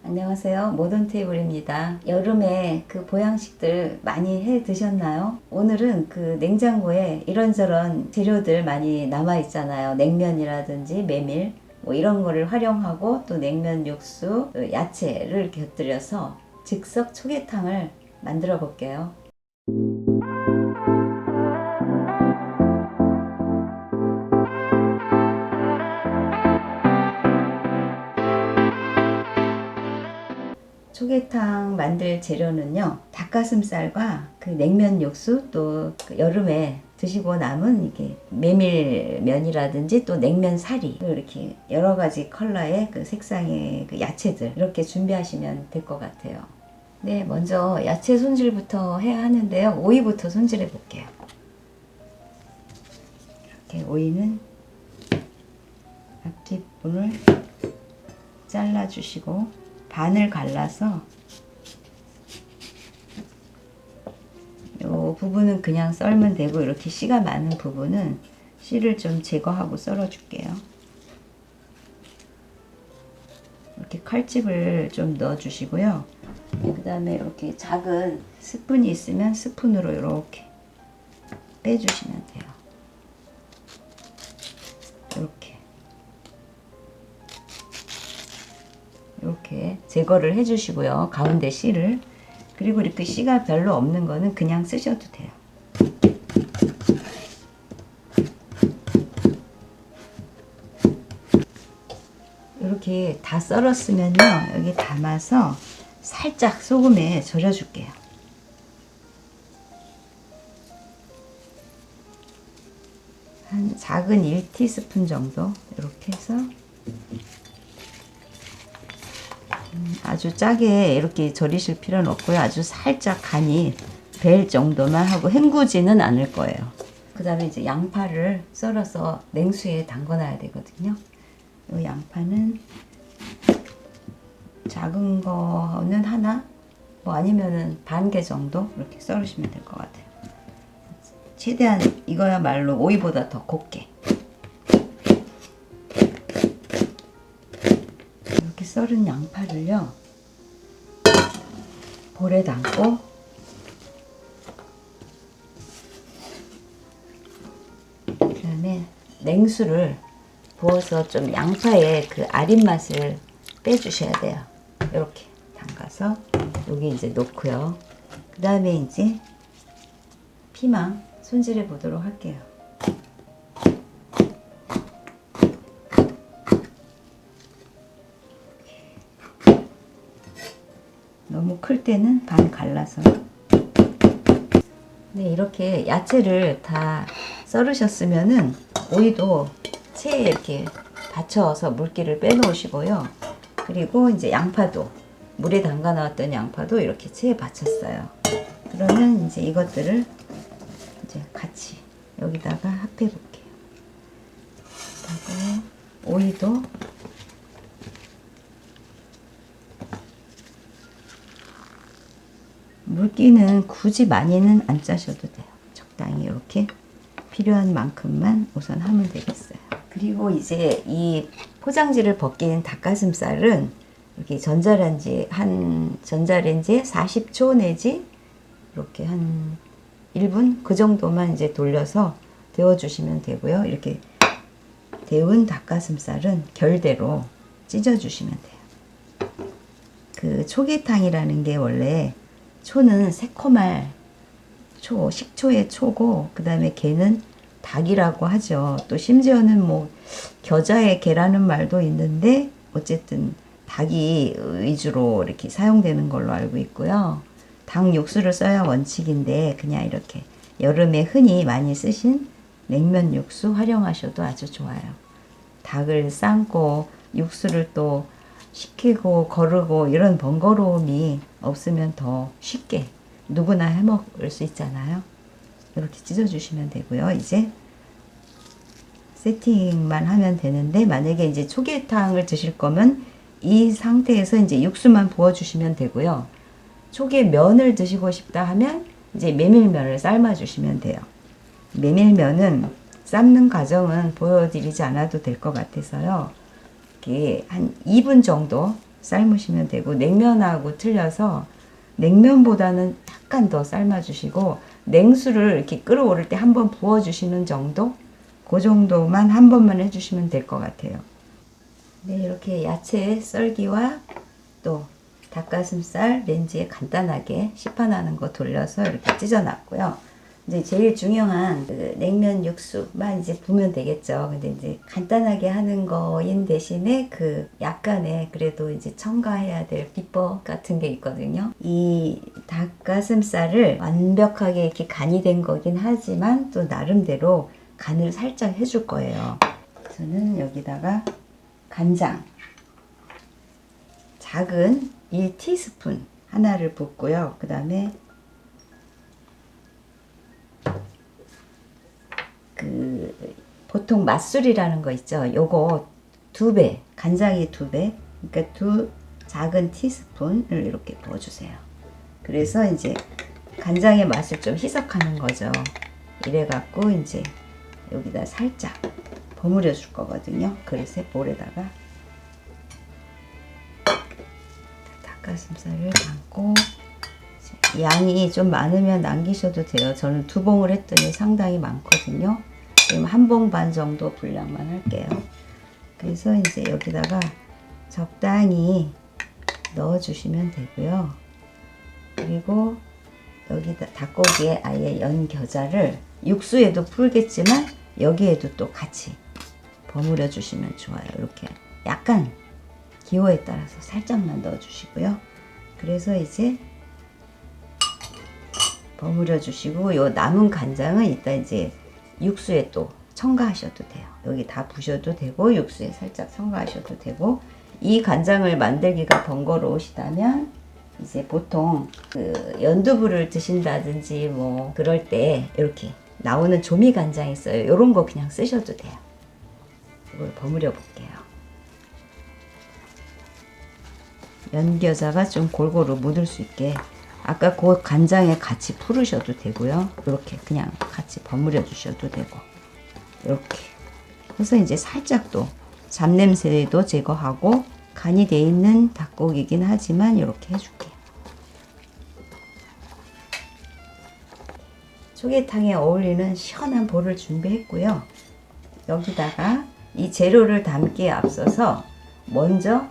안녕하세요. 모던 테이블입니다. 여름에 그 보양식들 많이 해 드셨나요? 오늘은 그 냉장고에 이런저런 재료들 많이 남아 있잖아요. 냉면이라든지 메밀 뭐 이런 거를 활용하고 또 냉면 육수, 또 야채를 곁들여서 즉석 초계탕을 만들어 볼게요. 초계탕 만들 재료는요, 닭가슴살과 그 냉면 육수, 또 그 여름에 드시고 남은 이게 메밀면이라든지 또 냉면 사리, 이렇게 여러 가지 컬러의 그 색상의 그 야채들 이렇게 준비하시면 될 것 같아요. 네, 먼저 야채 손질부터 해야 하는데요. 오이부터 손질해 볼게요. 이렇게 오이는 앞뒷부분을 잘라주시고 반을 갈라서 이 부분은 그냥 썰면 되고, 이렇게 씨가 많은 부분은 씨를 좀 제거하고 썰어 줄게요. 이렇게 칼집을 좀 넣어 주시고요. 그 다음에 이렇게 작은 스푼이 있으면 스푼으로 이렇게 빼주시면 돼요. 이렇게 제거를 해주시고요. 가운데 씨를. 그리고 이렇게 씨가 별로 없는 거는 그냥 쓰셔도 돼요. 이렇게 다 썰었으면요, 여기 담아서 살짝 소금에 절여줄게요. 한 작은 1티스푼 정도 이렇게 해서 아주 짜게 이렇게 절이실 필요는 없고요. 아주 살짝 간이 벨 정도만 하고 헹구지는 않을 거예요. 그 다음에 이제 양파를 썰어서 냉수에 담궈놔야 되거든요. 이 양파는 작은 거는 하나, 뭐 아니면은 반 개 정도 이렇게 썰으시면 될 것 같아요. 최대한 이거야말로 오이보다 더 곱게. 이렇게 썰은 양파를요, 볼에 담고 그 다음에 냉수를 부어서 좀 양파의 그 아린 맛을 빼주셔야 돼요. 이렇게 담가서 여기 이제 놓고요. 그 다음에 이제 피망 손질해 보도록 할게요. 너무 클 때는 반 갈라서. 네, 이렇게 야채를 다 썰으셨으면은 오이도 체에 이렇게 받쳐서 물기를 빼놓으시고요. 그리고 이제 양파도, 물에 담가 놨던 양파도 이렇게 체에 받쳤어요. 그러면 이제 이것들을 이제 같이 여기다가 합해 볼게요. 그리고 오이도 물기는 굳이 많이는 안 짜셔도 돼요. 적당히 이렇게 필요한 만큼만 우선 하면 되겠어요. 그리고 이제 이 포장지를 벗긴 닭가슴살은 이렇게 전자레인지에 40초 내지 이렇게 한 1분 그 정도만 이제 돌려서 데워주시면 되고요. 이렇게 데운 닭가슴살은 결대로 찢어주시면 돼요. 그 초계탕이라는 게 원래 초는 새콤할 초, 식초의 초고, 그 다음에 게는 닭이라고 하죠. 또 심지어는 뭐 겨자의 게라는 말도 있는데, 어쨌든 닭이 위주로 이렇게 사용되는 걸로 알고 있고요. 닭 육수를 써야 원칙인데, 그냥 이렇게 여름에 흔히 많이 쓰신 냉면 육수 활용하셔도 아주 좋아요. 닭을 삶고 육수를 또 식히고 거르고 이런 번거로움이 없으면 더 쉽게 누구나 해 먹을 수 있잖아요. 이렇게 찢어주시면 되고요. 이제 세팅만 하면 되는데, 만약에 이제 초계탕을 드실 거면 이 상태에서 이제 육수만 부어주시면 되고요. 초계면을 드시고 싶다 하면 이제 메밀면을 삶아주시면 돼요. 메밀면은 삶는 과정은 보여드리지 않아도 될 것 같아서요. 이렇게 한 2분 정도 삶으시면 되고, 냉면하고 틀려서 냉면보다는 약간 더 삶아주시고, 냉수를 이렇게 끓어오를 때 한번 부어주시는 정도? 그 정도만 한 번만 해주시면 될 것 같아요. 네, 이렇게 야채 썰기와 또 닭가슴살 렌즈에 간단하게 시판하는 거 돌려서 이렇게 찢어놨고요. 이제 제일 중요한 그 냉면 육수만 이제 부으면 되겠죠. 근데 이제 간단하게 하는 거인 대신에 그 약간의 그래도 이제 첨가해야 될 비법 같은 게 있거든요. 이 닭가슴살을 완벽하게 이렇게 간이 된 거긴 하지만 또 나름대로 간을 살짝 해줄 거예요. 저는 여기다가 간장 작은 1티스푼 하나를 붓고요. 그 다음에 그 보통 맛술이라는 거 있죠. 요거 2배, 간장이 2배, 그러니까 2 작은 티스푼을 이렇게 부어주세요. 그래서 이제 간장의 맛을 좀 희석하는 거죠. 이래갖고 이제 여기다 살짝 버무려 줄 거거든요. 그릇에 볼에다가 닭가슴살을 담고, 양이 좀 많으면 남기셔도 돼요. 저는 2봉을 했더니 상당히 많거든요. 지금 1봉 반 정도 분량만 할게요. 그래서 이제 여기다가 적당히 넣어 주시면 되고요. 그리고 여기다 닭고기에 아예 연 겨자를 육수에도 풀겠지만 여기에도 또 같이 버무려 주시면 좋아요. 이렇게 약간 기호에 따라서 살짝만 넣어 주시고요. 그래서 이제 버무려 주시고, 요 남은 간장은 이따 이제 육수에 또 첨가하셔도 돼요. 여기 다 부셔도 되고 육수에 살짝 첨가하셔도 되고, 이 간장을 만들기가 번거로우시다면 이제 보통 그 연두부를 드신다든지 뭐 그럴 때 이렇게 나오는 조미 간장 있어요. 요런 거 그냥 쓰셔도 돼요. 이걸 버무려 볼게요. 연겨자가 좀 골고루 묻을 수 있게 아까 그 간장에 같이 풀으셔도 되고요. 이렇게 그냥 같이 버무려 주셔도 되고, 이렇게 해서 이제 살짝 또 잡냄새도 제거하고, 간이 돼 있는 닭고기긴 하지만 이렇게 해줄게요. 초계탕에 어울리는 시원한 볼을 준비했고요. 여기다가 이 재료를 담기에 앞서서 먼저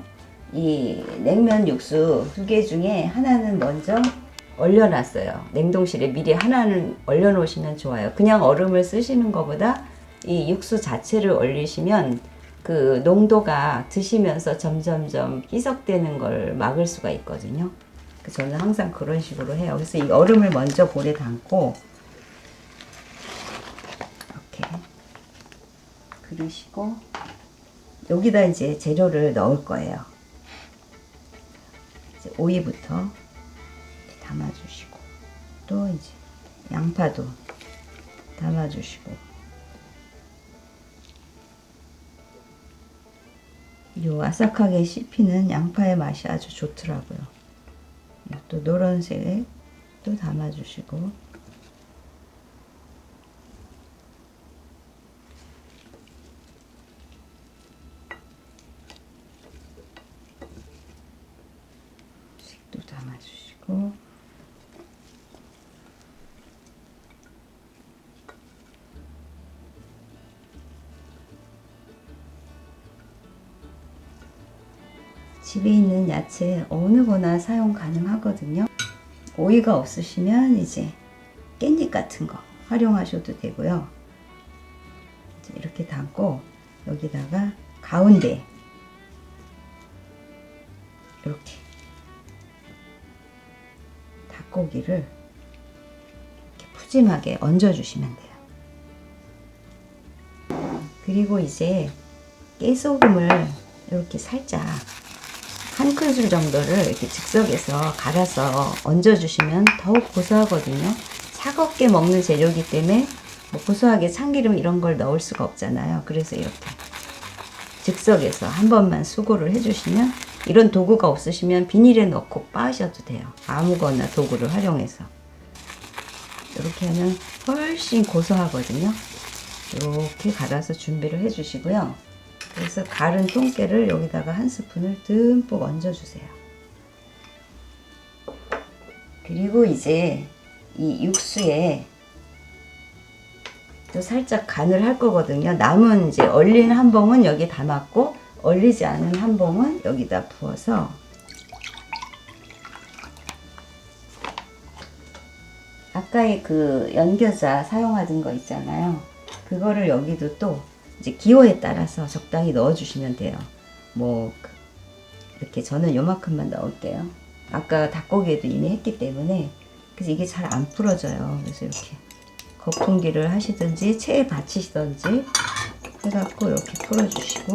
이 냉면 육수 2개 중에 하나는 먼저 얼려놨어요. 냉동실에 미리 하나는 얼려놓으시면 좋아요. 그냥 얼음을 쓰시는 것보다 이 육수 자체를 얼리시면 그 농도가 드시면서 점점점 희석되는 걸 막을 수가 있거든요. 저는 항상 그런 식으로 해요. 그래서 이 얼음을 먼저 볼에 담고 이렇게 그러시고, 여기다 이제 재료를 넣을 거예요. 이제 오이부터 담아주시고, 또 이제 양파도 담아주시고, 요 아삭하게 씹히는 양파의 맛이 아주 좋더라고요. 또 노란색 또 담아주시고, 색도 담아주시고, 집에 있는 야채 어느 거나 사용 가능하거든요. 오이가 없으시면 이제 깻잎 같은 거 활용하셔도 되고요. 이제 이렇게 담고 여기다가 가운데 이렇게 닭고기를 이렇게 푸짐하게 얹어주시면 돼요. 그리고 이제 깨소금을 이렇게 살짝 한 큰술 정도를 이렇게 즉석에서 갈아서 얹어주시면 더욱 고소하거든요. 차갑게 먹는 재료이기 때문에 뭐 고소하게 참기름 이런 걸 넣을 수가 없잖아요. 그래서 이렇게 즉석에서 한 번만 수고를 해주시면, 이런 도구가 없으시면 비닐에 넣고 빻으셔도 돼요. 아무거나 도구를 활용해서 이렇게 하면 훨씬 고소하거든요. 이렇게 갈아서 준비를 해주시고요. 그래서 갈은 통깨를 여기다가 한 스푼을 듬뿍 얹어주세요. 그리고 이제 이 육수에 또 살짝 간을 할 거거든요. 남은 이제 얼린 한 봉은 여기 담았고 얼리지 않은 한 봉은 여기다 부어서 아까의 그 연겨자 사용하던 거 있잖아요. 그거를 여기도 또 이제 기호에 따라서 적당히 넣어주시면 돼요. 뭐 이렇게 저는 요만큼만 넣을게요. 아까 닭고기에도 이미 했기 때문에 그래서 이게 잘 안 풀어져요. 그래서 이렇게 거품기를 하시든지 체에 받치시든지 해갖고 이렇게 풀어주시고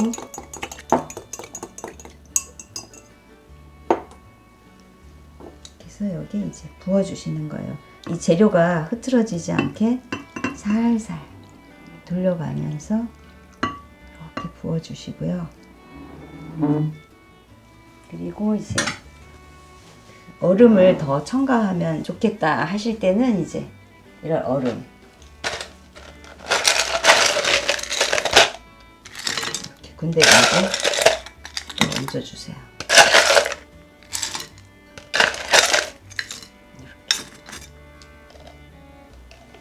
그래서 여기 이제 부어주시는 거예요. 이 재료가 흐트러지지 않게 살살 돌려가면서 이렇게 부어주시고요. 그리고 이제 얼음을 더 첨가하면 좋겠다 하실 때는 이제 이런 얼음 이렇게 군데군데 얹어주세요.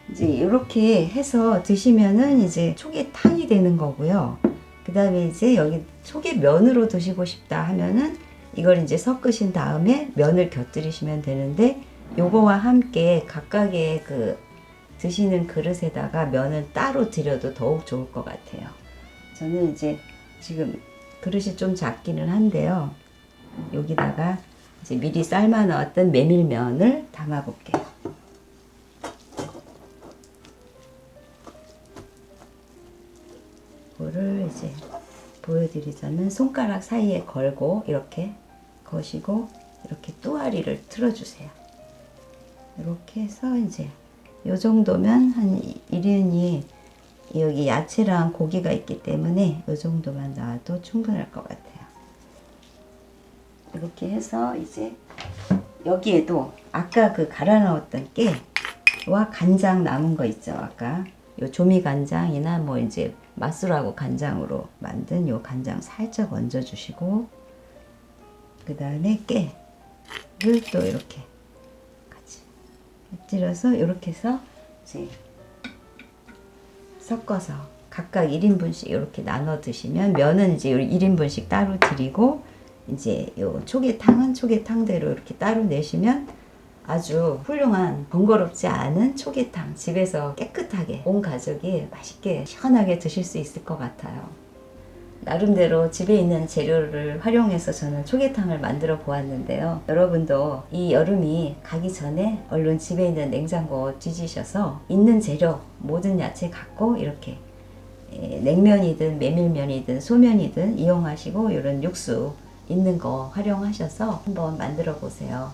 이제 이렇게 해서 드시면은 이제 초계탕이 되는 거고요. 그 다음에 이제 여기 초계면으로 드시고 싶다 하면은 이걸 이제 섞으신 다음에 면을 곁들이시면 되는데 요거와 함께 각각의 그 드시는 그릇에다가 면을 따로 드려도 더욱 좋을 것 같아요. 저는 이제 지금 그릇이 좀 작기는 한데요. 여기다가 이제 미리 삶아 놓았던 메밀면을 담아 볼게요. 이거를 이제 보여드리자면 손가락 사이에 걸고 이렇게 거시고 이렇게 또아리를 틀어주세요. 이렇게 해서 이제 요 정도면 한 1인이 여기 야채랑 고기가 있기 때문에 요 정도만 놔도 충분할 것 같아요. 이렇게 해서 이제 여기에도 아까 그 갈아 넣었던 깨와 간장 남은 거 있죠. 아까 요 조미 간장이나 뭐 이제 맛술하고 간장으로 만든 요 간장 살짝 얹어 주시고 그 다음에 깨를 또 이렇게 같이 엎질러서 이렇게 해서 이제 섞어서 각각 1인분씩 이렇게 나눠 드시면 면은 이제 1인분씩 따로 드리고 이제 요 초계탕은 초계탕대로 이렇게 따로 내시면 아주 훌륭한 번거롭지 않은 초계탕 집에서 깨끗하게 온 가족이 맛있게 시원하게 드실 수 있을 것 같아요. 나름대로 집에 있는 재료를 활용해서 저는 초계탕을 만들어 보았는데요. 여러분도 이 여름이 가기 전에 얼른 집에 있는 냉장고 뒤지셔서 있는 재료 모든 야채 갖고 이렇게 냉면이든 메밀면이든 소면이든 이용하시고 이런 육수 있는 거 활용하셔서 한번 만들어 보세요.